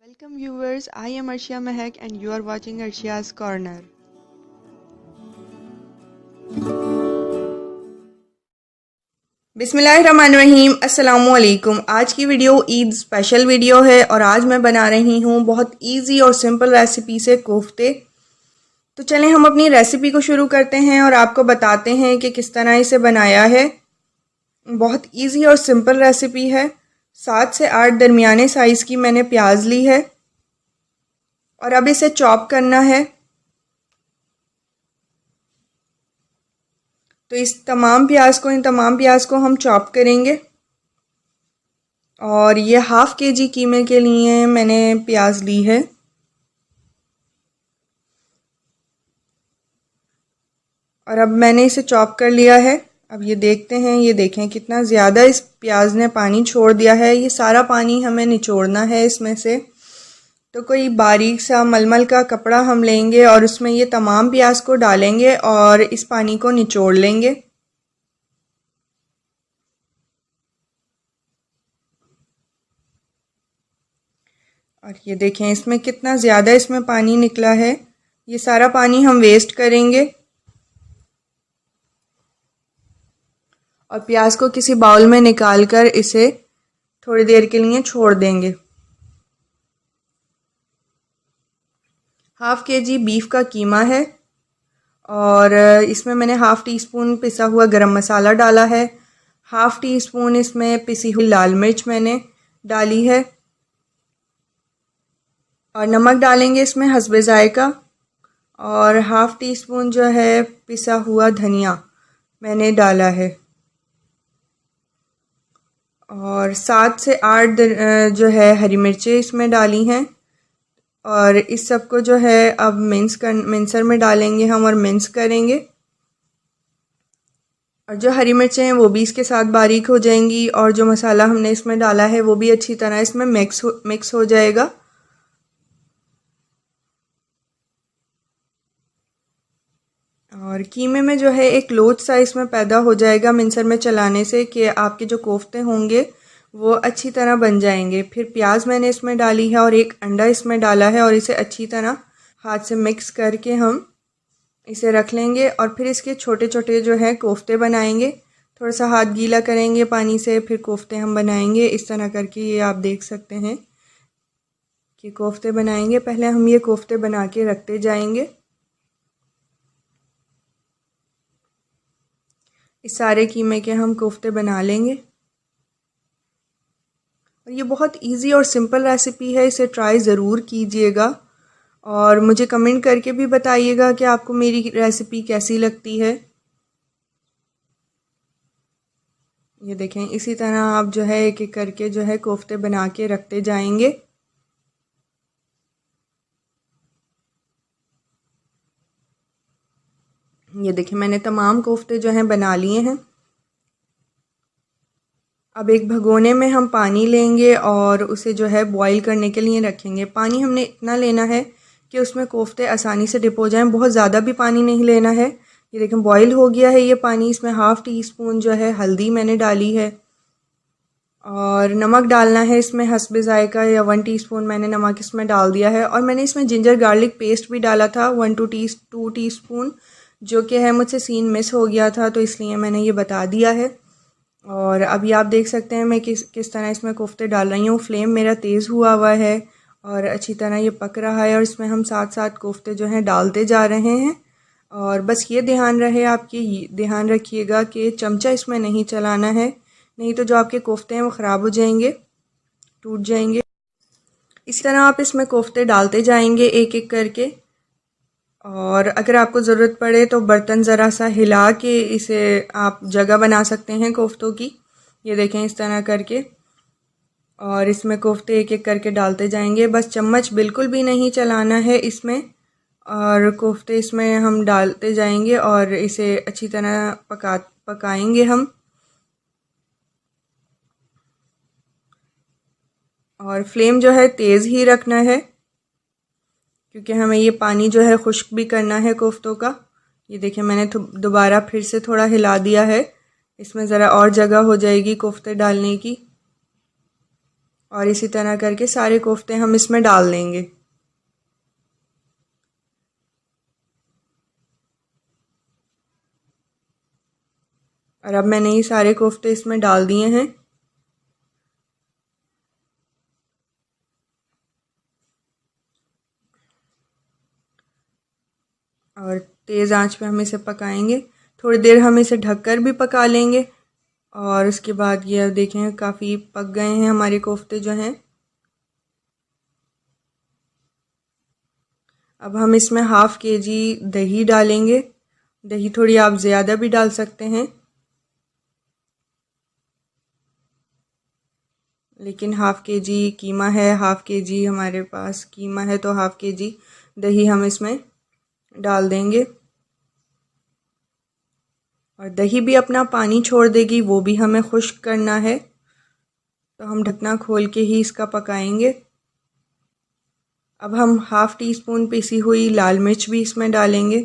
Welcome viewers, I am Arshia Mehak and you are watching Arshia's Corner. बिस्मिल्लाहिर्रहमानिर्रहीम, अस्सलामुअलैकुम। आज की वीडियो ईद स्पेशल वीडियो है और आज मैं बना रही हूँ बहुत इजी और सिंपल रेसिपी से कोफ्ते। तो चलें हम अपनी रेसिपी को शुरू करते हैं और आपको बताते हैं कि किस तरह इसे बनाया है। बहुत इजी और सिंपल रेसिपी है। 7 से 8 दरमियाने साइज़ की मैंने प्याज ली है और अब इसे चॉप करना है। तो इन तमाम प्याज को हम चॉप करेंगे। और ये हाफ़ केजी कीमे के लिए मैंने प्याज ली है। और अब मैंने इसे चॉप कर लिया है। अब ये देखते हैं, ये देखें कितना ज़्यादा इस प्याज ने पानी छोड़ दिया है। ये सारा पानी हमें निचोड़ना है इसमें से। तो कोई बारीक सा मलमल का कपड़ा हम लेंगे और उसमें ये तमाम प्याज को डालेंगे और इस पानी को निचोड़ लेंगे। और ये देखें इसमें कितना ज़्यादा इसमें पानी निकला है। ये सारा पानी हम वेस्ट करेंगे और प्याज को किसी बाउल में निकाल कर इसे थोड़ी देर के लिए छोड़ देंगे। हाफ़ केजी बीफ का कीमा है और इसमें मैंने हाफ़ टी स्पून पिसा हुआ गरम मसाला डाला है। हाफ़ टी स्पून इसमें पिसी हुई लाल मिर्च मैंने डाली है और नमक डालेंगे इसमें हस्बे ज़ायका। और हाफ़ टी स्पून जो है पिसा हुआ धनिया मैंने डाला है और 7 से 8 जो है हरी मिर्चें इसमें डाली हैं। और इस सब को जो है अब मिक्सर में डालेंगे हम और मिक्स करेंगे। और जो हरी मिर्चें हैं वो भी इसके साथ बारीक हो जाएंगी और जो मसाला हमने इसमें डाला है वो भी अच्छी तरह इसमें मिक्स हो जाएगा। और कीमे में जो है एक लोच सा इसमें पैदा हो जाएगा मिक्सर में चलाने से कि आपके जो कोफ्ते होंगे वो अच्छी तरह बन जाएंगे। फिर प्याज मैंने इसमें डाली है और एक अंडा इसमें डाला है और इसे अच्छी तरह हाथ से मिक्स करके हम इसे रख लेंगे। और फिर इसके छोटे छोटे जो है कोफ्ते बनाएंगे। थोड़ा सा हाथ गीला करेंगे पानी से, फिर कोफ्ते हम बनाएंगे इस तरह करके। ये आप देख सकते हैं कि कोफ्ते बनाएंगे। पहले हम ये कोफ्ते बना के रखते जाएंगे। इस सारे कीमे के हम कोफ्ते बना लेंगे। और ये बहुत इजी और सिंपल रेसिपी है, इसे ट्राई ज़रूर कीजिएगा और मुझे कमेंट करके भी बताइएगा कि आपको मेरी रेसिपी कैसी लगती है। ये देखें इसी तरह आप जो है एक एक करके जो है कोफ्ते बना के रखते जाएंगे। ये देखें मैंने तमाम कोफ्ते जो हैं बना लिए हैं। अब एक भगोने में हम पानी लेंगे और उसे जो है बॉईल करने के लिए रखेंगे। पानी हमने इतना लेना है कि उसमें कोफ्ते आसानी से डिप हो जाएं। बहुत ज़्यादा भी पानी नहीं लेना है। ये देखें बॉईल हो गया है ये पानी। इसमें हाफ़ टी स्पून जो है हल्दी मैंने डाली है और नमक डालना है इसमें हस्बे ज़ायका, या 1 टीस्पून मैंने नमक इसमें डाल दिया है। और मैंने इसमें जिंजर गार्लिक पेस्ट भी डाला था 2 टीस्पून, जो कि है मुझसे सीन मिस हो गया था तो इसलिए मैंने ये बता दिया है। और अभी आप देख सकते हैं मैं किस तरह इसमें कोफ्ते डाल रही हूँ। फ्लेम मेरा तेज़ हुआ है और अच्छी तरह ये पक रहा है और इसमें हम साथ साथ कोफ्ते जो हैं डालते जा रहे हैं। और बस ये ध्यान रहे, आपकी ध्यान रखिएगा कि चमचा इसमें नहीं चलाना है, नहीं तो जो आपके कोफ्ते हैं वो ख़राब हो जाएंगे, टूट जाएंगे। इस तरह आप इसमें कोफ्ते डालते जाएंगे एक एक करके। और अगर आपको ज़रूरत पड़े तो बर्तन ज़रा सा हिला के इसे आप जगह बना सकते हैं कोफ्तों की। ये देखें इस तरह करके। और इसमें कोफ्ते एक एक करके डालते जाएंगे। बस चम्मच बिल्कुल भी नहीं चलाना है इसमें। और कोफ्ते इसमें हम डालते जाएंगे और इसे अच्छी तरह पकाएंगे हम। और फ्लेम जो है तेज़ ही रखना है क्योंकि हमें ये पानी जो है खुश्क भी करना है कोफ्तों का। ये देखिए मैंने दोबारा फिर से थोड़ा हिला दिया है। इसमें ज़रा और जगह हो जाएगी कोफ्ते डालने की। और इसी तरह करके सारे कोफ्ते हम इसमें डाल देंगे। और अब मैंने ये सारे कोफ्ते इसमें डाल दिए हैं। और तेज़ आंच पे हम इसे पकाएंगे। थोड़ी देर हम इसे ढककर भी पका लेंगे। और उसके बाद ये अब देखें काफ़ी पक गए हैं हमारे कोफ्ते जो हैं। अब हम इसमें हाफ़ kg दही डालेंगे। दही थोड़ी आप ज़्यादा भी डाल सकते हैं, लेकिन हाफ़ kg कीमा है, हाफ़ kg हमारे पास कीमा है तो हाफ़ kg दही हम इसमें डाल देंगे। और दही भी अपना पानी छोड़ देगी, वो भी हमें खुश्क करना है, तो हम ढकना खोल के ही इसका पकाएंगे। अब हम हाफ़ टी स्पून पिसी हुई लाल मिर्च भी इसमें डालेंगे।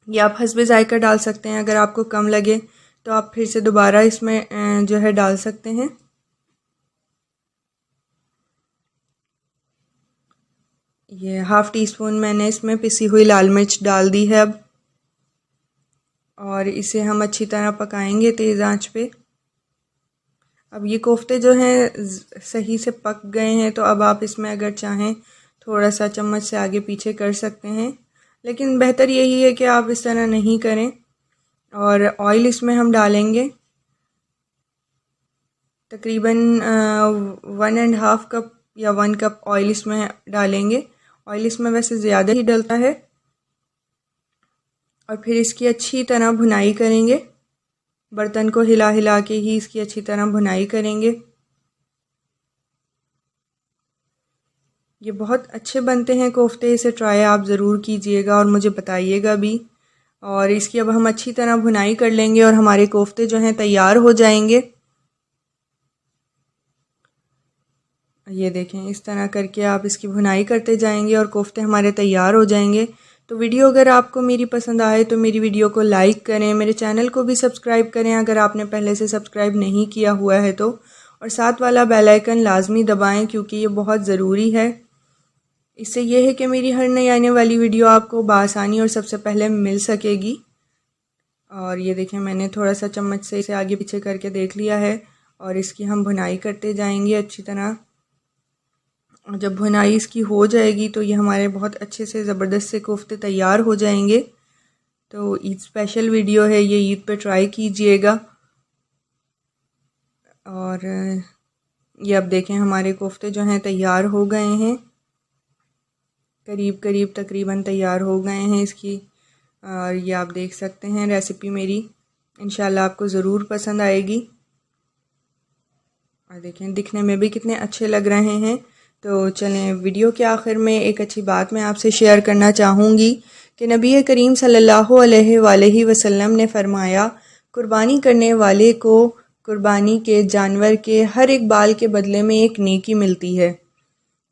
ये आप हस्बे ज़ायका डाल सकते हैं, अगर आपको कम लगे तो आप फिर से दोबारा इसमें जो है डाल सकते हैं। ये हाफ़ टी स्पून मैंने इसमें पिसी हुई लाल मिर्च डाल दी है अब। और इसे हम अच्छी तरह पकाएंगे तेज़ आंच पे। अब ये कोफ्ते जो हैं सही से पक गए हैं, तो अब आप इसमें अगर चाहें थोड़ा सा चम्मच से आगे पीछे कर सकते हैं, लेकिन बेहतर यही है कि आप इस तरह नहीं करें। और ऑयल इसमें हम डालेंगे तकरीबन 1.5 कप या 1 कप ऑयल इसमें डालेंगे। ऑयल इसमें वैसे ज़्यादा ही डलता है। और फिर इसकी अच्छी तरह भुनाई करेंगे। बर्तन को हिला हिला के ही इसकी अच्छी तरह भुनाई करेंगे। ये बहुत अच्छे बनते हैं कोफ्ते, इसे ट्राई आप ज़रूर कीजिएगा और मुझे बताइएगा भी। और इसकी अब हम अच्छी तरह भुनाई कर लेंगे और हमारे कोफ्ते जो हैं तैयार हो जाएंगे। ये देखें, इस तरह करके आप इसकी भुनाई करते जाएंगे और कोफ्ते हमारे तैयार हो जाएंगे। तो वीडियो अगर आपको मेरी पसंद आए तो मेरी वीडियो को लाइक करें, मेरे चैनल को भी सब्सक्राइब करें अगर आपने पहले से सब्सक्राइब नहीं किया हुआ है तो, और साथ वाला बेल आइकन लाजमी दबाएं क्योंकि ये बहुत ज़रूरी है। इससे ये है कि मेरी हर नई आने वाली वीडियो आपको बआसानी और सबसे पहले मिल सकेगी। और ये देखें, मैंने थोड़ा सा चम्मच से इसे आगे पीछे करके देख लिया है और इसकी हम भुनाई करते जाएंगे अच्छी तरह। जब भुनाई इसकी हो जाएगी तो ये हमारे बहुत अच्छे से ज़बरदस्त से कोफ्ते तैयार हो जाएंगे। तो ईद स्पेशल वीडियो है, ये ईद पे ट्राई कीजिएगा। और ये अब देखें हमारे कोफ्ते जो हैं तैयार हो गए हैं, करीब करीब तकरीबन तैयार हो गए हैं इसकी। और ये आप देख सकते हैं, रेसिपी मेरी इंशाल्लाह आपको ज़रूर पसंद आएगी। और देखें दिखने में भी कितने अच्छे लग रहे हैं। तो चलें, वीडियो के आखिर में एक अच्छी बात मैं आपसे शेयर करना चाहूँगी कि नबी करीम सल्लल्लाहु अलैहि वसल्लम ने फ़रमाया, कुर्बानी करने वाले को कुर्बानी के जानवर के हर एक बाल के बदले में एक नेकी मिलती है।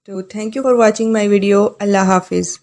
तो thank you for watching my video. Allah हाफिज़।